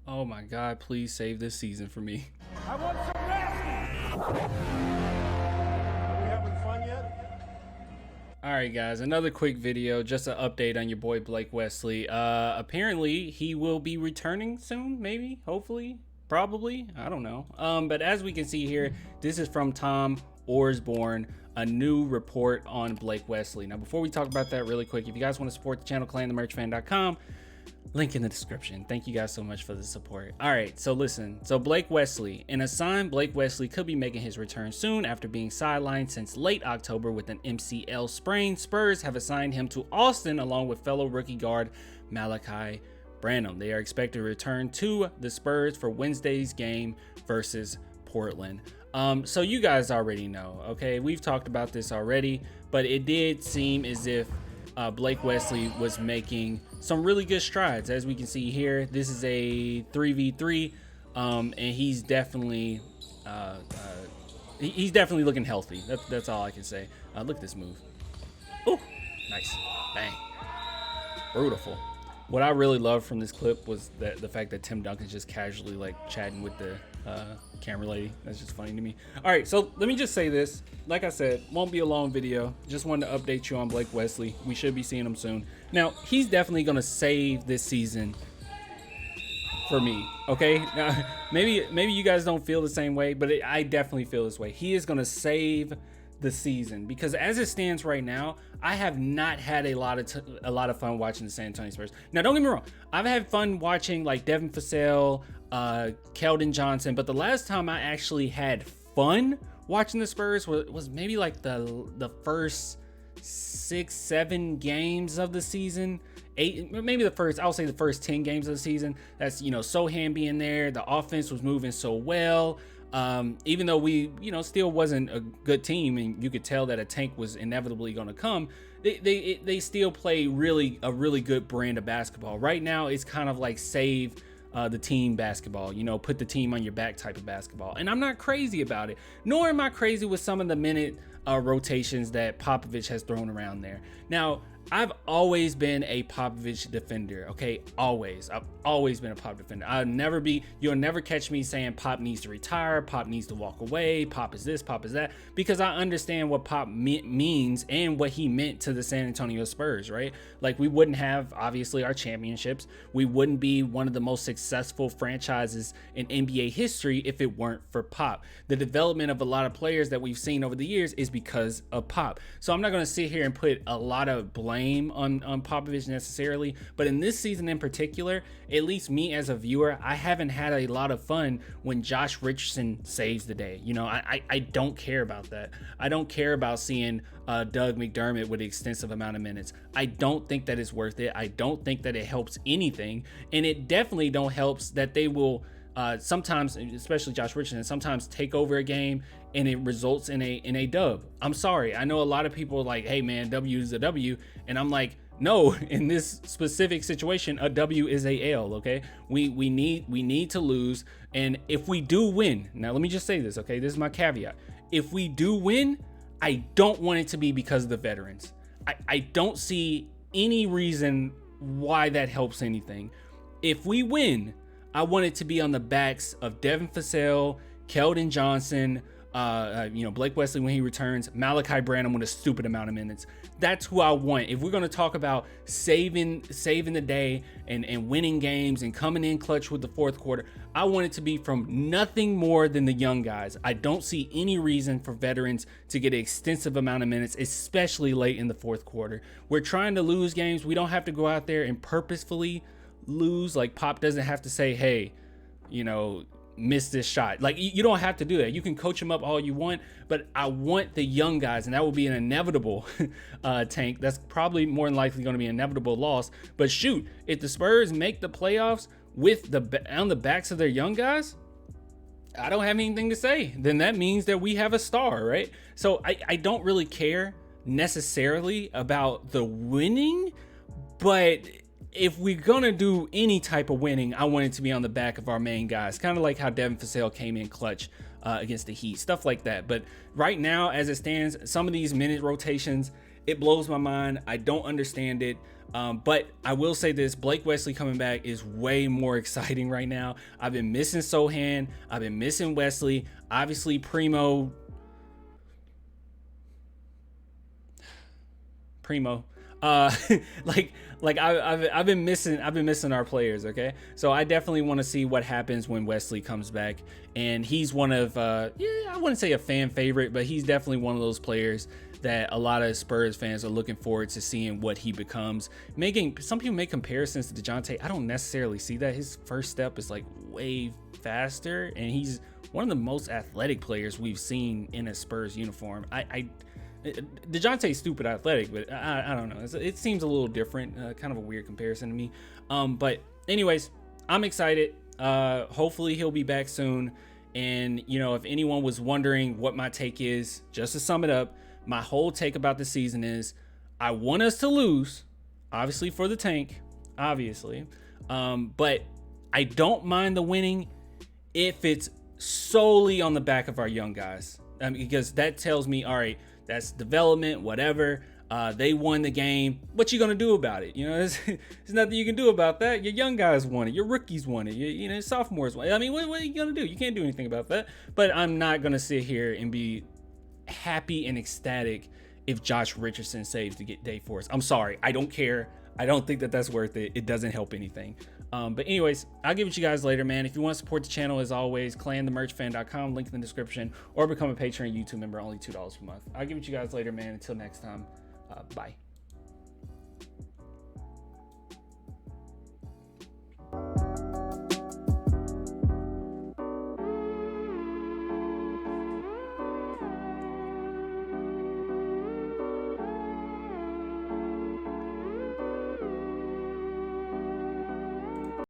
Oh my God, please save this season for me. I want some nasty. Are we having fun yet? All right, guys, another quick video, just an update on your boy Blake Wesley. Apparently he will be returning soon, maybe, hopefully, probably, I don't know. But as we can see here, this is from Tom Osborne, a new report on Blake Wesley. Now, before we talk about that really quick, if you guys want to support the channel, clanthemerchfan.com. Link in the description. Thank you guys so much for the support. All right, so listen. So Blake Wesley, in a sign, Blake Wesley could be making his return soon after being sidelined since late October with an MCL sprain. Spurs have assigned him to Austin along with fellow rookie guard Malachi Branham. They are expected to return to the Spurs for Wednesday's game versus Portland. So you guys already know, okay? We've talked about this already, but it did seem as if Blake Wesley was making some really good strides. As we can see here, this is a 3v3, and he's definitely looking healthy. That's all I can say. Look at this move. Oh, nice, bang, beautiful. What I really loved from this clip was that the fact that Tim Duncan's just casually like chatting with the camera lady. That's just funny to me. All right, so let me just say this. Like I said, won't be a long video. Just wanted to update you on Blake Wesley. We should be seeing him soon. Now, he's definitely gonna save this season for me, okay? Now, maybe you guys don't feel the same way, but I definitely feel this way. He is gonna save the season because as it stands right now, I have not had a lot of fun watching the San Antonio Spurs. Now, don't get me wrong, I've had fun watching like Devin Vassell, Keldon Johnson, but the last time I actually had fun watching the Spurs was maybe like the first 6-7 games of the season. 8, maybe I'll say the first 10 games of the season. That's, you know, Sohan being there, the offense was moving so well. Even though we, you know, still wasn't a good team, and you could tell that a tank was inevitably going to come, they still play a really good brand of basketball. Right now, it's kind of like save the team basketball, you know, put the team on your back type of basketball. And I'm not crazy about it, nor am I crazy with some of the minute rotations that Popovich has thrown around there. Now, I've always been a Popovich defender, okay? I've always been a Pop defender. You'll never catch me saying Pop needs to retire, Pop needs to walk away, Pop is this, Pop is that, because I understand what Pop means and what he meant to the San Antonio Spurs, right? Like, we wouldn't have, obviously, our championships. We wouldn't be one of the most successful franchises in NBA history if it weren't for Pop. The development of a lot of players that we've seen over the years is because of Pop. So I'm not going to sit here and put a lot of blame on Popovich necessarily, but in this season in particular, at least me as a viewer, I haven't had a lot of fun when Josh Richardson saves the day. You know, I don't care about that. I don't care about seeing Doug McDermott with an extensive amount of minutes. I don't think that it's worth it. I don't think that it helps anything, and it definitely don't helps that they will sometimes, especially Josh Richardson, sometimes take over a game and it results in a dub. I'm sorry. I know a lot of people are like, hey man, W is a W. And I'm like, no, in this specific situation, a W is a L, okay? We need to lose. And if we do win, now let me just say this, okay? This is my caveat. If we do win, I don't want it to be because of the veterans. I don't see any reason why that helps anything. If we win, I want it to be on the backs of Devin Vassell, Keldon Johnson, you know, Blake Wesley when he returns, Malachi Branham with a stupid amount of minutes. That's who I want. If we're going to talk about saving the day and winning games and coming in clutch with the fourth quarter, I want it to be from nothing more than the young guys. I don't see any reason for veterans to get an extensive amount of minutes, especially late in the fourth quarter. We're trying to lose games. We don't have to go out there and purposefully lose. Like, Pop doesn't have to say, hey, you know, miss this shot. Like, you don't have to do that. You can coach them up all you want, but I want the young guys, and that will be an inevitable tank. That's probably more than likely going to be an inevitable loss. But shoot, if the Spurs make the playoffs with on the backs of their young guys, I don't have anything to say. Then that means that we have a star, right? So I don't really care necessarily about the winning, but if we're gonna do any type of winning, I want it to be on the back of our main guys, kind of like how Devin Vassell came in clutch against the Heat, stuff like that. But right now, as it stands, some of these minute rotations, it blows my mind. I don't understand it. But I will say this, Blake Wesley coming back is way more exciting right now. I've been missing Sohan. I've been missing Wesley. Obviously, Primo. I've been missing our players. Okay, so I definitely want to see what happens when Wesley comes back, and he's one of I wouldn't say a fan favorite, but he's definitely one of those players that a lot of Spurs fans are looking forward to seeing what he becomes. Some people make comparisons to DeJounte. I don't necessarily see that. His first step is like way faster, and he's one of the most athletic players we've seen in a Spurs uniform. DeJounte's stupid athletic, but I don't know. It seems a little different, kind of a weird comparison to me. But anyways, I'm excited. Hopefully he'll be back soon. And, you know, if anyone was wondering what my take is, just to sum it up, my whole take about the season is I want us to lose, obviously for the tank, obviously. But I don't mind the winning if it's solely on the back of our young guys. Because that tells me, all right, that's development, whatever. They won the game. What you gonna do about it? You know, there's nothing you can do about that. Your young guys won it. Your rookies won it. You know, sophomores won it. I mean, what are you gonna do? You can't do anything about that. But I'm not gonna sit here and be happy and ecstatic if Josh Richardson saves to get day for us. I'm sorry. I don't care. I don't think that that's worth it. It doesn't help anything. But anyways, I'll give it to you guys later, man. If you want to support the channel, as always, clanthemerchfan.com, link in the description, or become a Patreon YouTube member, only $2 per month. I'll give it to you guys later, man. Until next time, bye.